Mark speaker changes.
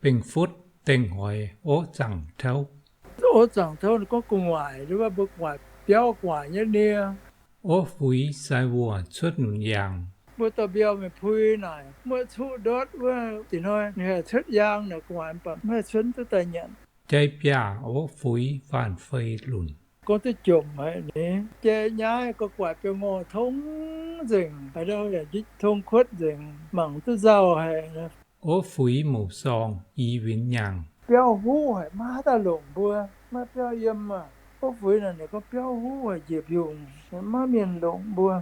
Speaker 1: Bình phút tình hỏi ố chẳng thấu.
Speaker 2: Ố chẳng thấu có cùng ngoài, đúng không? Bực ngoài, béo ngoài như nia.
Speaker 1: Ố phúi sai vua xuất giang.
Speaker 2: Bữa tao béo mình phui này. Mới thu đốt, mới thì nói, nè xuất giang nè ngoài bẩm. Mới xuân tôi tài nhận.
Speaker 1: Trái bia ố phúi phản phây lùn.
Speaker 2: Có tới chùm ấy nè. Chê nhái có quả béo ngô thông rình. Ở đâu là đích thông khuất rình. Mỏng tôi giàu hay nè.
Speaker 1: Ố phúi mù song y vĩnh nhang.
Speaker 2: Béo hú hay má ta lộn bùa. Má béo yếm mà. Có phủi là có béo hú hay dịp dùng. Má miền lộn bùa.